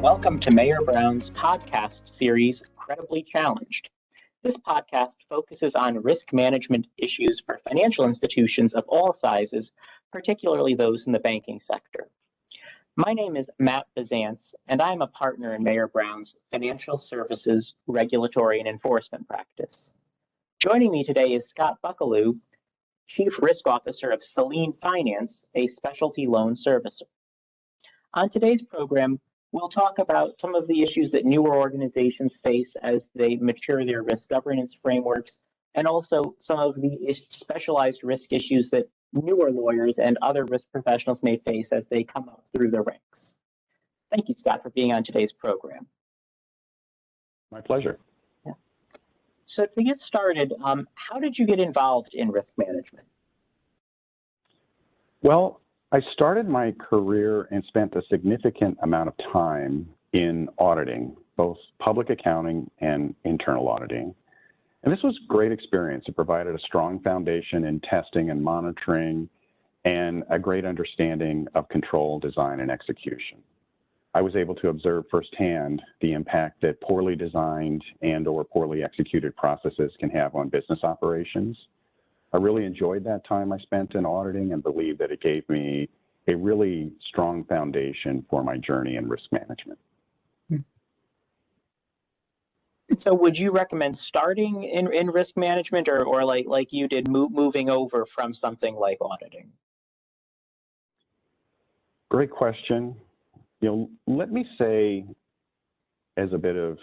Welcome to Mayor Brown's podcast series, Credibly Challenged. This podcast focuses on risk management issues for financial institutions of all sizes, particularly those in the banking sector. My name is Matt Bazance, and I am a partner in Mayor Brown's Financial Services Regulatory and Enforcement practice. Joining me today is Scott Buckalew, Chief Risk Officer of Selene Finance, a specialty loan servicer. On today's program, we'll talk about some of the issues that newer organizations face as they mature their risk governance frameworks, and also some of the specialized risk issues that newer lawyers and other risk professionals may face as they come up through the ranks. Thank you, Scott, for being on today's program. My pleasure. Yeah. So to get started, how did you get involved in risk management? Well, I started my career and spent a significant amount of time in auditing, both public accounting and internal auditing. And this was a great experience. It provided a strong foundation in testing and monitoring and a great understanding of control, design, and execution. I was able to observe firsthand the impact that poorly designed and/or poorly executed processes can have on business operations. I really enjoyed that time I spent in auditing and believe that it gave me a really strong foundation for my journey in risk management. So would you recommend starting in risk management or like you did moving over from something like auditing? Great question. Let me say, as a bit of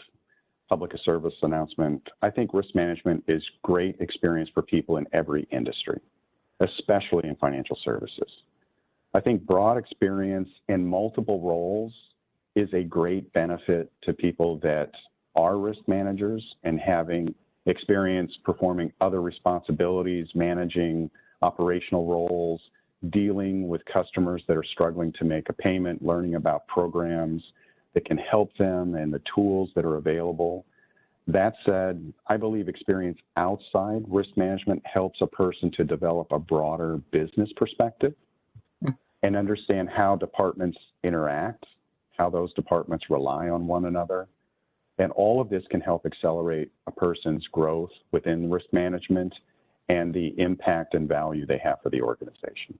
public service announcement, I think risk management is great experience for people in every industry, especially in financial services. I think broad experience in multiple roles is a great benefit to people that are risk managers and having experience performing other responsibilities, managing operational roles, dealing with customers that are struggling to make a payment, learning about programs that can help them and the tools that are available. That said, I believe experience outside risk management helps a person to develop a broader business perspective and understand how departments interact, how those departments rely on one another. And all of this can help accelerate a person's growth within risk management and the impact and value they have for the organization.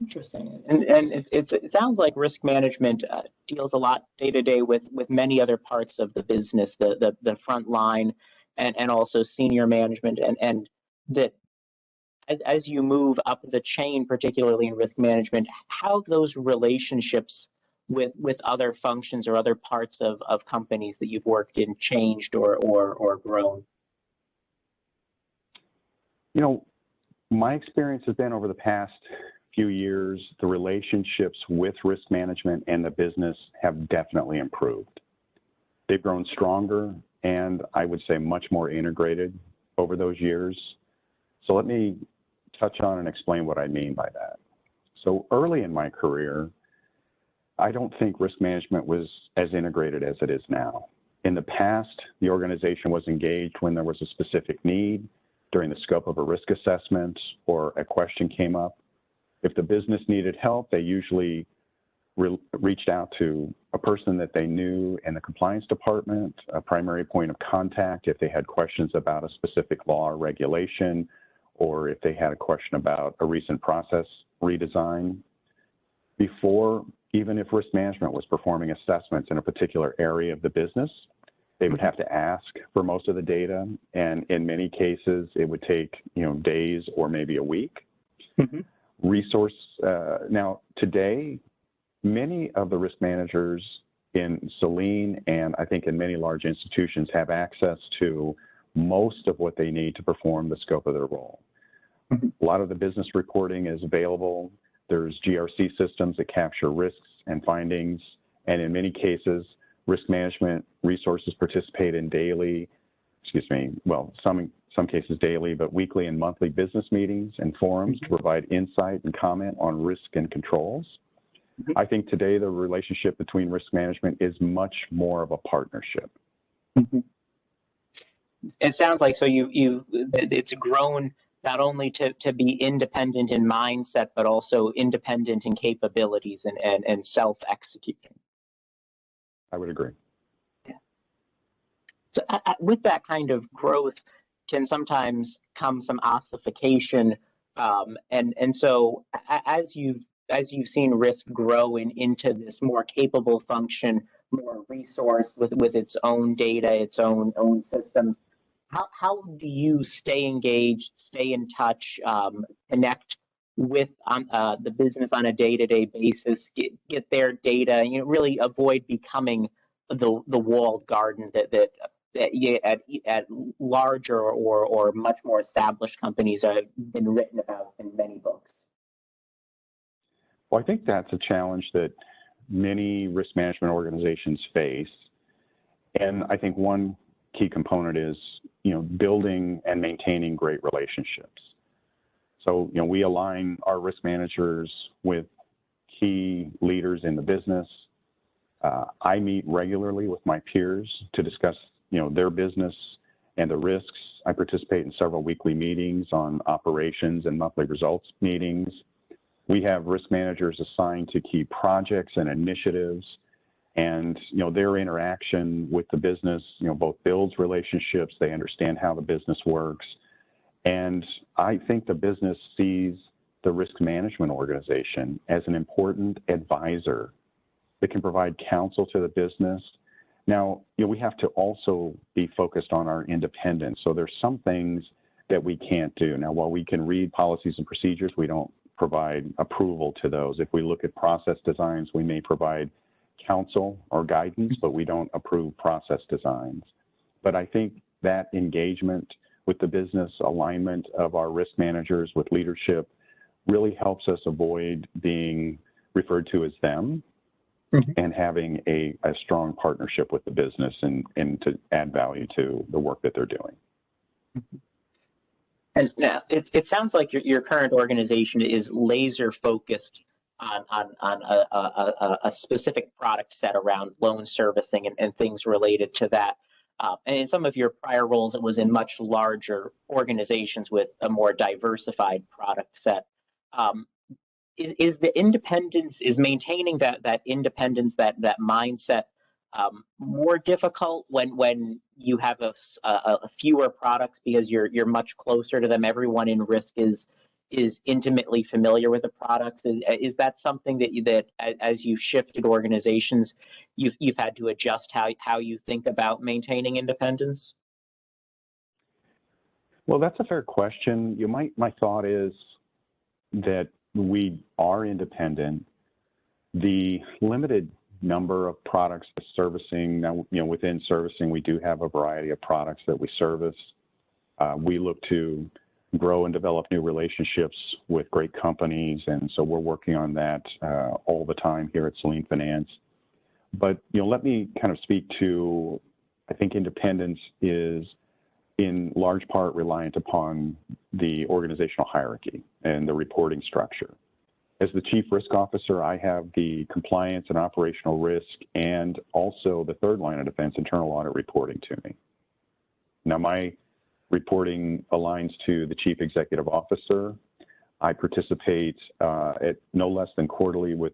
Interesting. And it sounds like risk management deals a lot day to day with many other parts of the business, the front line and also senior management, and that as you move up the chain, particularly in risk management, how those relationships with other functions or other parts of companies that you've worked in changed or grown? My experience has been over the past few years, the relationships with risk management and the business have definitely improved. They've grown stronger and I would say much more integrated over those years. So let me touch on and explain what I mean by that. So early in my career, I don't think risk management was as integrated as it is now. In the past, the organization was engaged when there was a specific need during the scope of a risk assessment or a question came up. If the business needed help, they usually reached out to a person that they knew in the compliance department, a primary point of contact if they had questions about a specific law or regulation, or if they had a question about a recent process redesign. Before, even if risk management was performing assessments in a particular area of the business, they would have to ask for most of the data, and in many cases, it would take days or maybe a week. Now, today, many of the risk managers in Selene and I think in many large institutions have access to most of what they need to perform the scope of their role. A lot of the business reporting is available. There's GRC systems that capture risks and findings, and in many cases, risk management resources participate in some cases daily, but weekly and monthly business meetings and forums to provide insight and comment on risk and controls. I think today the relationship between risk management is much more of a partnership. It sounds like it's grown not only to be independent in mindset, but also independent in capabilities and self-executing. I would agree. So with that kind of growth can sometimes come some ossification, and so as you've seen risk grow into this more capable function, more resource with its own data, its own systems. How do you stay engaged, stay in touch, connect with the business on a day-to-day basis, get their data, really avoid becoming the walled garden that larger or much more established companies have been written about in many books? Well, I think that's a challenge that many risk management organizations face. And I think one key component is, building and maintaining great relationships. So, we align our risk managers with key leaders in the business. I meet regularly with my peers to discuss, their business and the risks. I participate in several weekly meetings on operations and monthly results meetings. We have risk managers assigned to key projects and initiatives, and their interaction with the business, both builds relationships. They understand how the business works, and I think the business sees the risk management organization as an important advisor that can provide counsel to the business. Now, we have to also be focused on our independence. So there's some things that we can't do. Now, while we can read policies and procedures, we don't provide approval to those. If we look at process designs, we may provide counsel or guidance, but we don't approve process designs. But I think that engagement with the business, alignment of our risk managers with leadership, really helps us avoid being referred to as them, and having a strong partnership with the business and to add value to the work that they're doing. And now it sounds like your current organization is laser focused on a specific product set around loan servicing and things related to that. And in some of your prior roles, it was in much larger organizations with a more diversified product set. Is the independence, is maintaining that independence, that mindset, more difficult when you have a fewer products because you're much closer to them? Everyone in risk is intimately familiar with the products. Is that something that as you've shifted organizations, you've had to adjust how you think about maintaining independence? Well, that's a fair question. My thought is that we are independent. The limited number of products servicing, now, within servicing, we do have a variety of products that we service. We look to grow and develop new relationships with great companies, and so we're working on that all the time here at Selene Finance. But, let me kind of speak to, I think independence is in large part reliant upon the organizational hierarchy and the reporting structure. As the Chief Risk Officer, I have the compliance and operational risk and also the third line of defense, internal audit, reporting to me. Now, my reporting aligns to the Chief Executive Officer. I participate at no less than quarterly with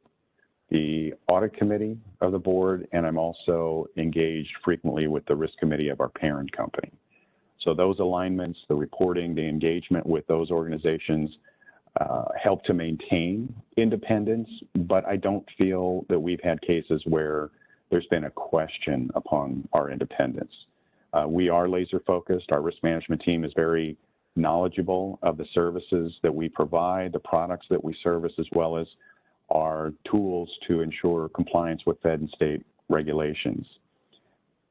the audit committee of the board, and I'm also engaged frequently with the risk committee of our parent company. So those alignments, the reporting, the engagement with those organizations help to maintain independence, but I don't feel that we've had cases where there's been a question upon our independence. We are laser focused. Our risk management team is very knowledgeable of the services that we provide, the products that we service, as well as our tools to ensure compliance with Fed and state regulations.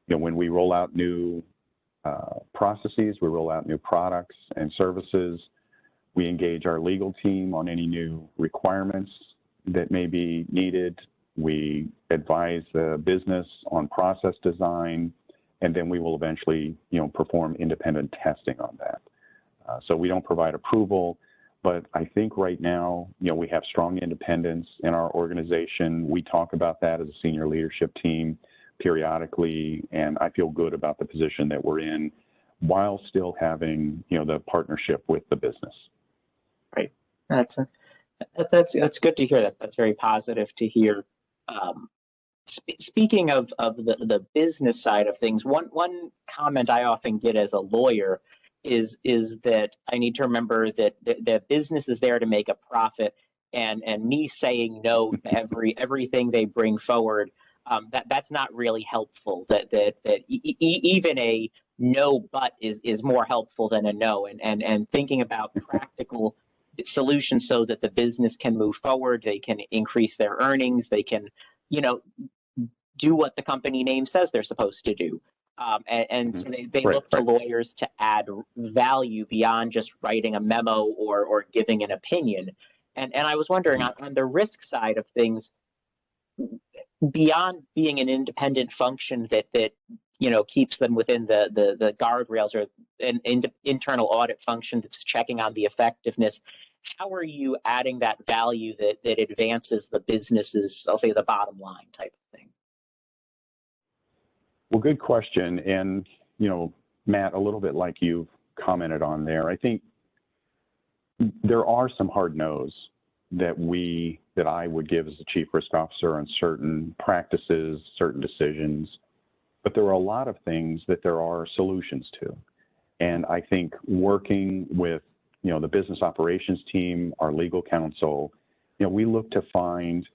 When we roll out new processes, we roll out new products and services, we engage our legal team on any new requirements that may be needed. We advise the business on process design, and then we will eventually, perform independent testing on that. So we don't provide approval, but I think right now, we have strong independence in our organization. We talk about that as a senior leadership team periodically, and I feel good about the position that we're in while still having, the partnership with the business. Right. That's good to hear. That's very positive to hear. Speaking of the business side of things, one comment I often get as a lawyer is that I need to remember that the business is there to make a profit, and me saying no to everything they bring forward, that's not really helpful. Even a no but is more helpful than a no, and thinking about practical solutions so that the business can move forward, they can increase their earnings, they can, you know, do what the company name says they're supposed to do. And so they look to lawyers to add value beyond just writing a memo or giving an opinion. And I was wondering, on the risk side of things, beyond being an independent function that keeps them within the guardrails, or an internal audit function that's checking on the effectiveness, how are you adding that value that advances the business's, I'll say, the bottom line type of thing? Well, good question. And, Matt, a little bit like you've commented on there, I think there are some hard no's that I would give as the chief risk officer on certain practices, certain decisions, but there are a lot of things that there are solutions to. And I think working with, the business operations team, our legal counsel, we look to find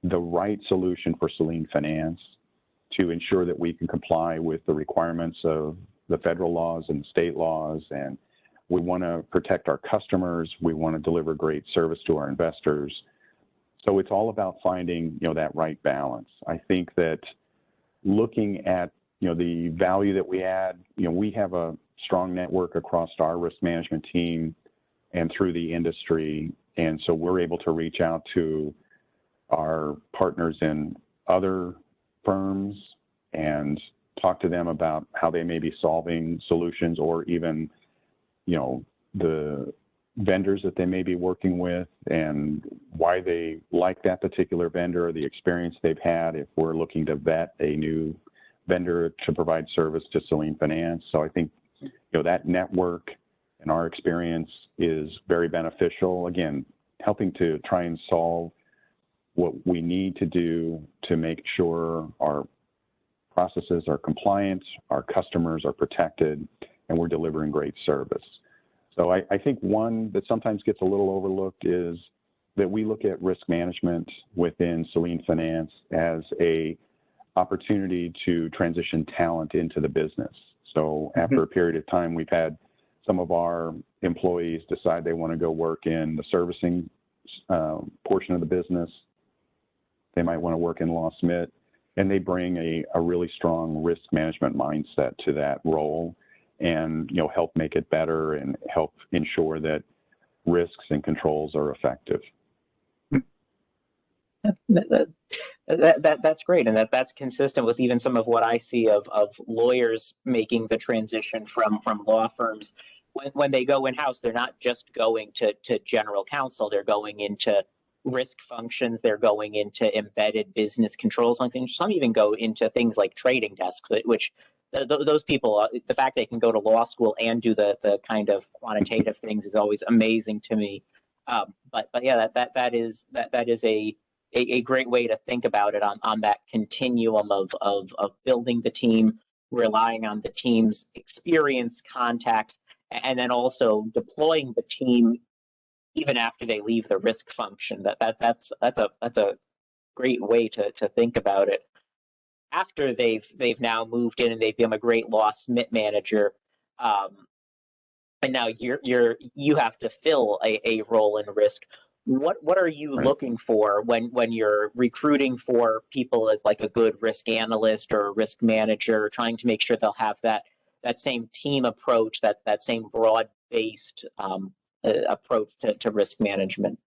the right solution for Selene Finance to ensure that we can comply with the requirements of the federal laws and state laws. And we want to protect our customers. We want to deliver great service to our investors. So it's all about finding, that right balance. I think that looking at, the value that we add, we have a strong network across our risk management team and through the industry. And so we're able to reach out to our partners in other firms and talk to them about how they may be solving solutions, or even, the vendors that they may be working with and why they like that particular vendor, or the experience they've had if we're looking to vet a new vendor to provide service to Selene Finance. So I think, that network and our experience is very beneficial. Again, helping to try and solve what we need to do to make sure our processes are compliant, our customers are protected, and we're delivering great service. So I think one that sometimes gets a little overlooked is that we look at risk management within Selene Finance as a opportunity to transition talent into the business. So after a period of time, we've had some of our employees decide they want to go work in the servicing portion of the business. They might want to work in Law Smith, and they bring a really strong risk management mindset to that role, and help make it better and help ensure that risks and controls are effective. That's great, and that's consistent with even some of what I see of lawyers making the transition from law firms. When they go in-house, they're not just going to general counsel, they're going into risk functions, they're going into embedded business controls on things. Some even go into things like trading desks, which those people, the fact they can go to law school and do the kind of quantitative things is always amazing to me. But yeah, that is a great way to think about it on that continuum of building the team, relying on the team's experience, contacts, and then also deploying the team even after they leave the risk function. That's a great way to think about it. After they've now moved in and they've become a great Law Smith manager, and now you have to fill a role in risk. What are you looking for when you're recruiting for people as like a good risk analyst or a risk manager, trying to make sure they'll have that same team approach, that same broad-based approach to risk management?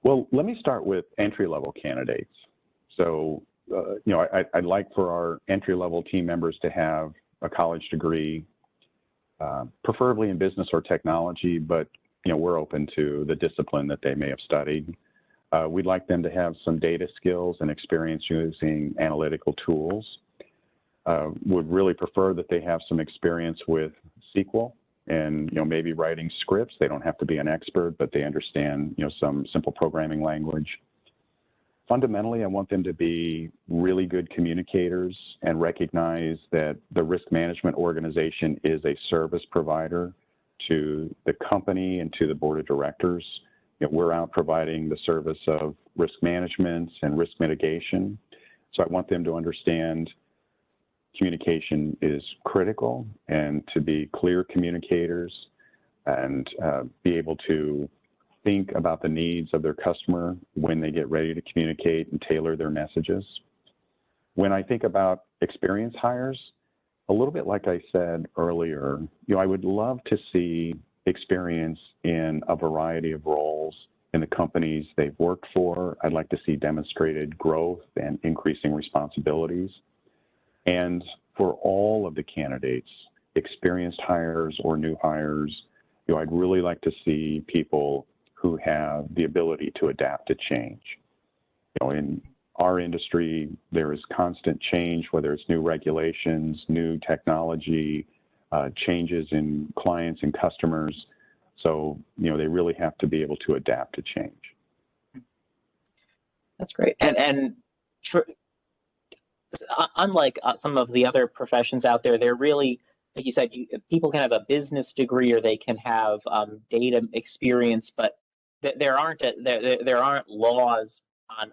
Well, let me start with entry-level candidates. So, I'd like for our entry-level team members to have a college degree, preferably in business or technology, but we're open to the discipline that they may have studied. We'd like them to have some data skills and experience using analytical tools. Would really prefer that they have some experience with SQL and maybe writing scripts. They don't have to be an expert, but they understand some simple programming language. Fundamentally, I want them to be really good communicators and recognize that the risk management organization is a service provider to the company and to the board of directors. We're out providing the service of risk management and risk mitigation. So I want them to understand communication is critical and to be clear communicators and be able to think about the needs of their customer when they get ready to communicate and tailor their messages. When I think about experienced hires, a little bit like I said earlier, I would love to see experience in a variety of roles in the companies they've worked for. I'd like to see demonstrated growth and increasing responsibilities. And for all of the candidates, experienced hires or new hires, I'd really like to see people who have the ability to adapt to change. In our industry, there is constant change, whether it's new regulations, new technology, changes in clients and customers. So, they really have to be able to adapt to change. That's great. And unlike some of the other professions out there, they're really, like you said, people can have a business degree or they can have data experience, but there aren't laws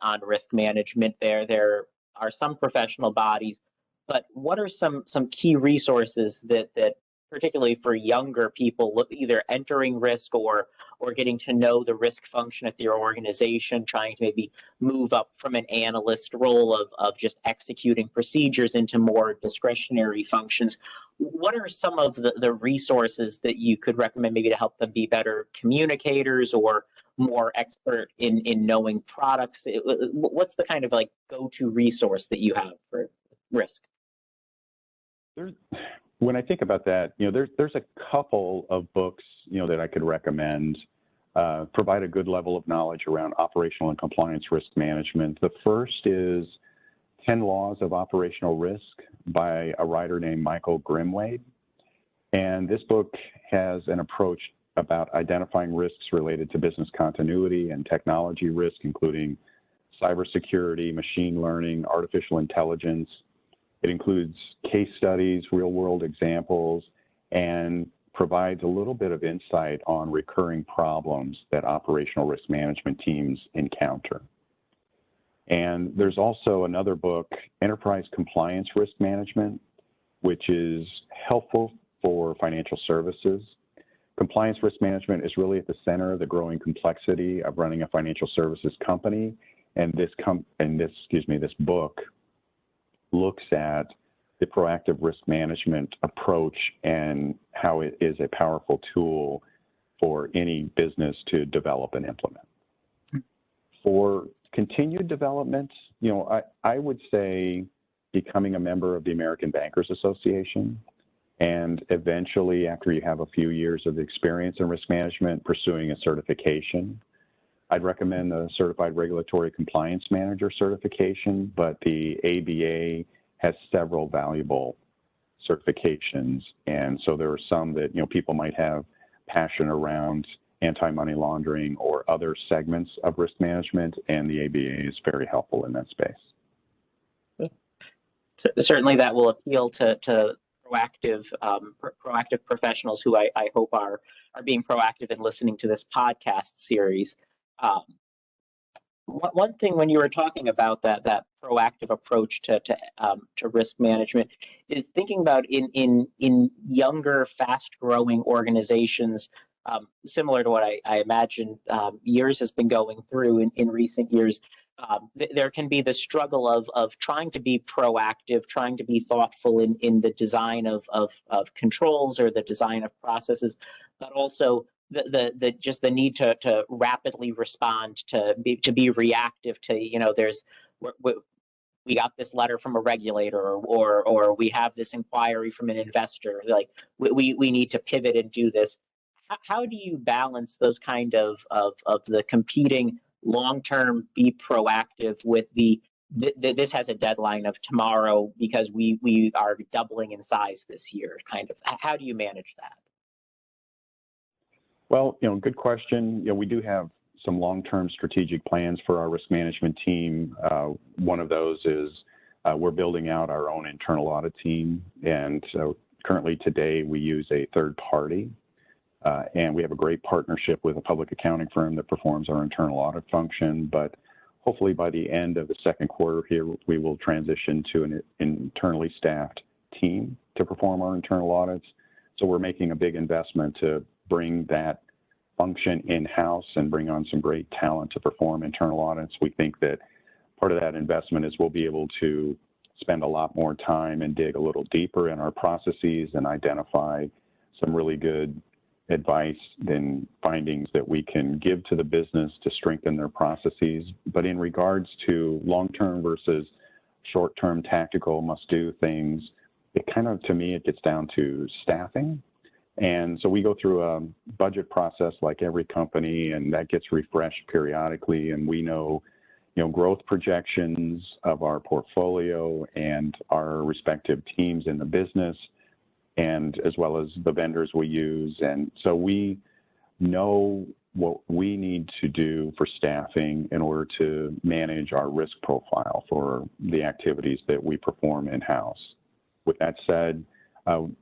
on risk management. There are some professional bodies, but what are some key resources that particularly for younger people either entering risk or getting to know the risk function at their organization, trying to maybe move up from an analyst role of just executing procedures into more discretionary functions? What are some of the resources that you could recommend maybe to help them be better communicators or more expert in knowing products? What's the kind of like go-to resource that you have for risk? When I think about that, there's a couple of books, that I could recommend, provide a good level of knowledge around operational and compliance risk management. The first is 10 Laws of Operational Risk by a writer named Michael Grimwade. And this book has an approach about identifying risks related to business continuity and technology risk, including cybersecurity, machine learning, artificial intelligence. It includes case studies, real-world examples, and provides a little bit of insight on recurring problems that operational risk management teams encounter. And there's also another book, Enterprise Compliance Risk Management, which is helpful for financial services. Compliance risk management is really at the center of the growing complexity of running a financial services company. And this book looks at the proactive risk management approach and how it is a powerful tool for any business to develop and implement. For continued development, I would say becoming a member of the American Bankers Association, and eventually, after you have a few years of experience in risk management, pursuing a certification. I'd recommend the Certified Regulatory Compliance Manager certification, but the ABA has several valuable certifications. And so there are some that, people might have passion around anti-money laundering or other segments of risk management, and the ABA is very helpful in that space. Certainly that will appeal to proactive professionals who I hope are being proactive in listening to this podcast series. One thing when you were talking about that proactive approach to risk management is thinking about in younger, fast-growing organizations, similar to what I imagine years has been going through in recent years. There can be the struggle of trying to be proactive, trying to be thoughtful in the design of controls or the design of processes, but also the need to rapidly respond, to be reactive to, we got this letter from a regulator or we have this inquiry from an investor, like we need to pivot and do this. How do you balance those kind of the competing long-term be proactive with this has a deadline of tomorrow because we are doubling in size this year, kind of? How do you manage that? Well, good question. We do have some long-term strategic plans for our risk management team. One of those is we're building out our own internal audit team, and currently today we use a third party, and we have a great partnership with a public accounting firm that performs our internal audit function, but hopefully by the end of the second quarter here, we will transition to an internally staffed team to perform our internal audits. So we're making a big investment to bring that function in-house and bring on some great talent to perform internal audits. We think that part of that investment is we'll be able to spend a lot more time and dig a little deeper in our processes and identify some really good advice and findings that we can give to the business to strengthen their processes. But in regards to long-term versus short-term tactical must-do things, it kind of, to me, it gets down to staffing. And so we go through a budget process like every company, and that gets refreshed periodically. And we know, growth projections of our portfolio and our respective teams in the business, and as well as the vendors we use. And so we know what we need to do for staffing in order to manage our risk profile for the activities that we perform in-house. With that said,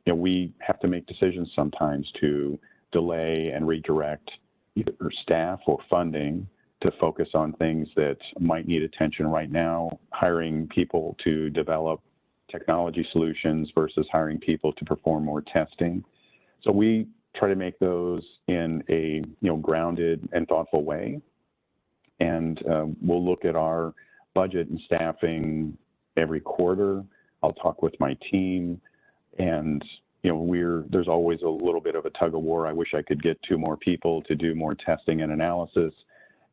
we have to make decisions sometimes to delay and redirect either staff or funding to focus on things that might need attention right now, hiring people to develop technology solutions versus hiring people to perform more testing. So we try to make those in a grounded and thoughtful way. And we'll look at our budget and staffing every quarter. I'll talk with my team, and there's always a little bit of a tug of war. I wish I could get 2 more people to do more testing and analysis,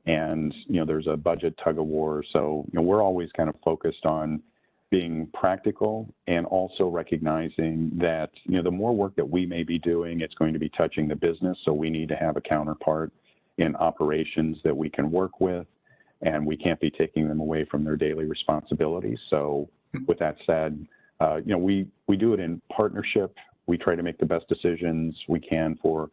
and there's a budget tug of war. So we're always kind of focused on being practical and also recognizing that the more work that we may be doing, it's going to be touching the business. So we need to have a counterpart in operations that we can work with, and we can't be taking them away from their daily responsibilities. So with that said, we do it in partnership. We try to make the best decisions we can for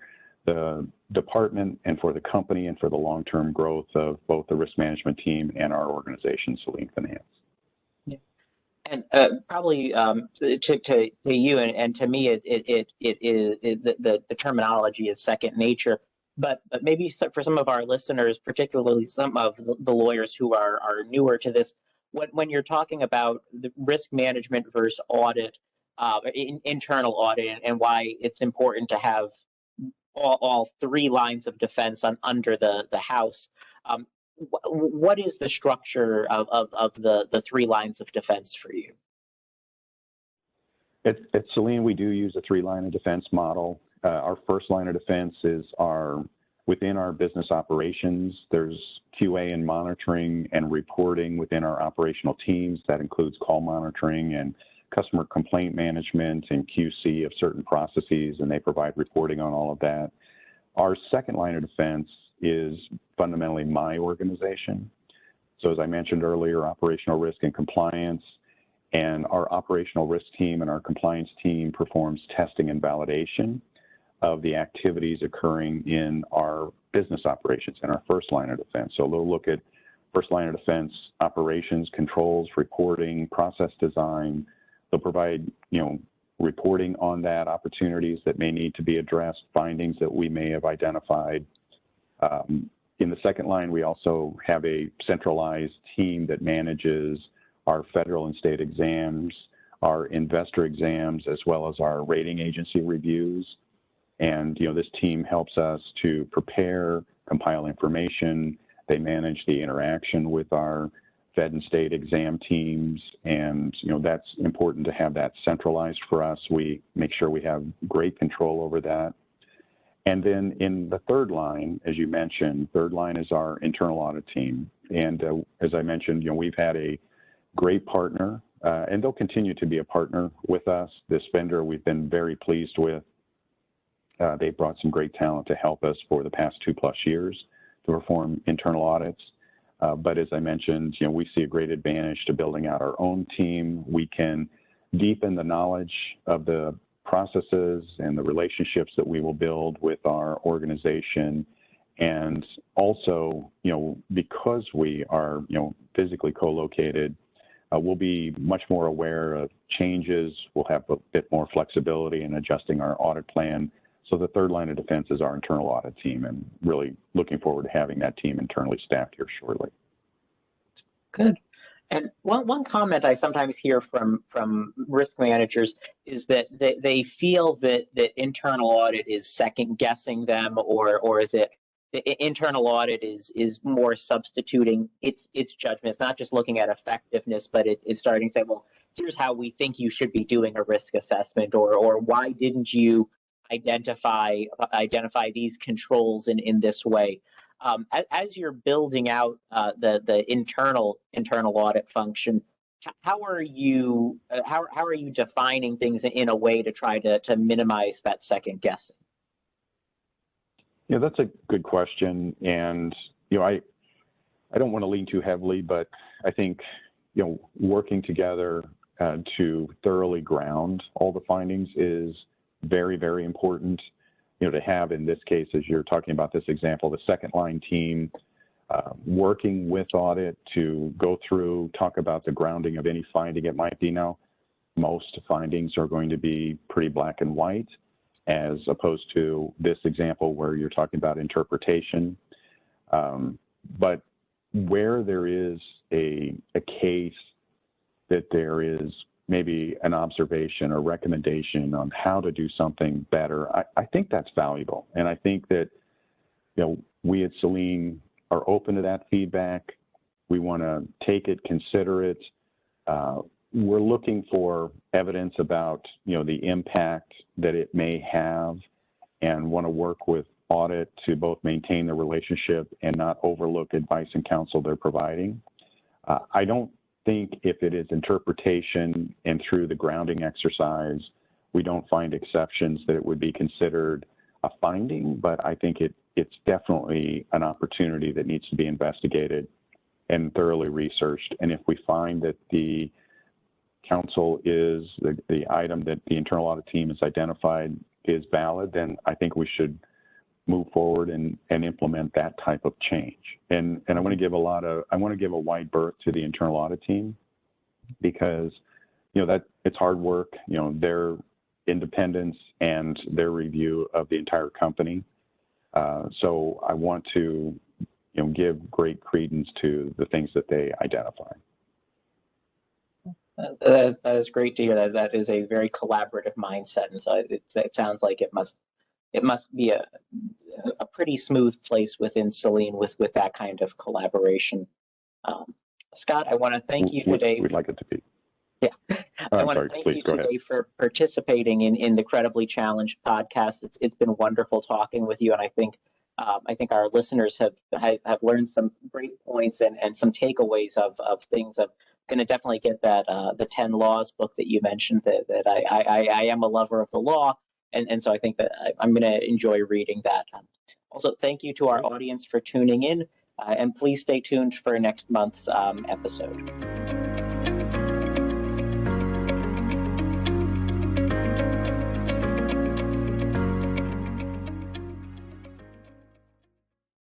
the department and for the company and for the long-term growth of both the risk management team and our organization, Selene Finance. Yeah. And probably to you and to me, it is the terminology is second nature. But maybe for some of our listeners, particularly some of the lawyers who are newer to this, when you're talking about the risk management versus audit, internal audit, and why it's important to have all 3 lines of defense under the house, what is the structure of the 3 lines of defense for you? At Selene, we do use a 3-line of defense model. Our first line of defense is within our business operations. There's QA and monitoring and reporting within our operational teams. That includes call monitoring and customer complaint management and QC of certain processes, and they provide reporting on all of that. Our second line of defense is fundamentally my organization. So as I mentioned earlier, operational risk and compliance, and our operational risk team and our compliance team performs testing and validation of the activities occurring in our business operations in our first line of defense. So they'll look at first line of defense operations, controls, reporting, process design. They'll provide, reporting on that, opportunities that may need to be addressed, findings that we may have identified. In the second line, we also have a centralized team that manages our federal and state exams, our investor exams, as well as our rating agency reviews. And, this team helps us to prepare, compile information. They manage the interaction with our Fed and state exam teams, and that's important to have that centralized for us. We make sure we have great control over that. And then in the third line, as you mentioned, third line is our internal audit team. And as I mentioned, we've had a great partner, and they'll continue to be a partner with us. This vendor we've been very pleased with. They brought some great talent to help us for the past 2+ years to perform internal audits. But as I mentioned, we see a great advantage to building out our own team. We can deepen the knowledge of the processes and the relationships that we will build with our organization And also, because we are, physically co-located, we'll be much more aware of changes. We'll have a bit more flexibility in adjusting our audit plan. So the third line of defense is our internal audit team, and really looking forward to having that team internally staffed here shortly. Good. And one comment I sometimes hear from risk managers is that they feel that internal audit is second guessing them, or is it internal audit is more substituting its judgment. It's not just looking at effectiveness, but it's starting to say, well, here's how we think you should be doing a risk assessment, or why didn't you identify these controls in this way. As you're building out the internal audit function, how are you defining things in a way to try to minimize that second guessing? Yeah, that's a good question, and I don't want to lean too heavily, but I think working together to thoroughly ground all the findings is very, very important. To have, in this case, as you're talking about this example, the second line team working with audit to go through, talk about the grounding of any finding it might be. Now, most findings are going to be pretty black and white, as opposed to this example where you're talking about interpretation. But where there is a case that there is maybe an observation or recommendation on how to do something better, I think that's valuable. And I think that, we at Selene are open to that feedback. We want to take it, consider it. We're looking for evidence about, the impact that it may have, and want to work with audit to both maintain the relationship and not overlook advice and counsel they're providing. I don't think if it is interpretation and through the grounding exercise, we don't find exceptions, that it would be considered a finding, but I think it's definitely an opportunity that needs to be investigated and thoroughly researched. And if we find that the counsel is the item that the internal audit team has identified is valid, then I think we should move forward and implement that type of change. And I want to give a wide berth to the internal audit team, because that it's hard work, their independence and their review of the entire company. So I want to give great credence to the things that they identify. That is great to hear. That is a very collaborative mindset, and so it sounds like it must be a pretty smooth place within Selene with that kind of collaboration. Scott, I want to thank you today. We'd like it to be. Yeah, I want to thank you today for participating in the Credibly Challenged podcast. It's been wonderful talking with you, and I think our listeners have learned some great points and some takeaways of things. I'm going to definitely get that the 10 Laws book that you mentioned. That I am a lover of the law. And so I think that I'm going to enjoy reading that. Also, thank you to our audience for tuning in, and please stay tuned for next month's episode.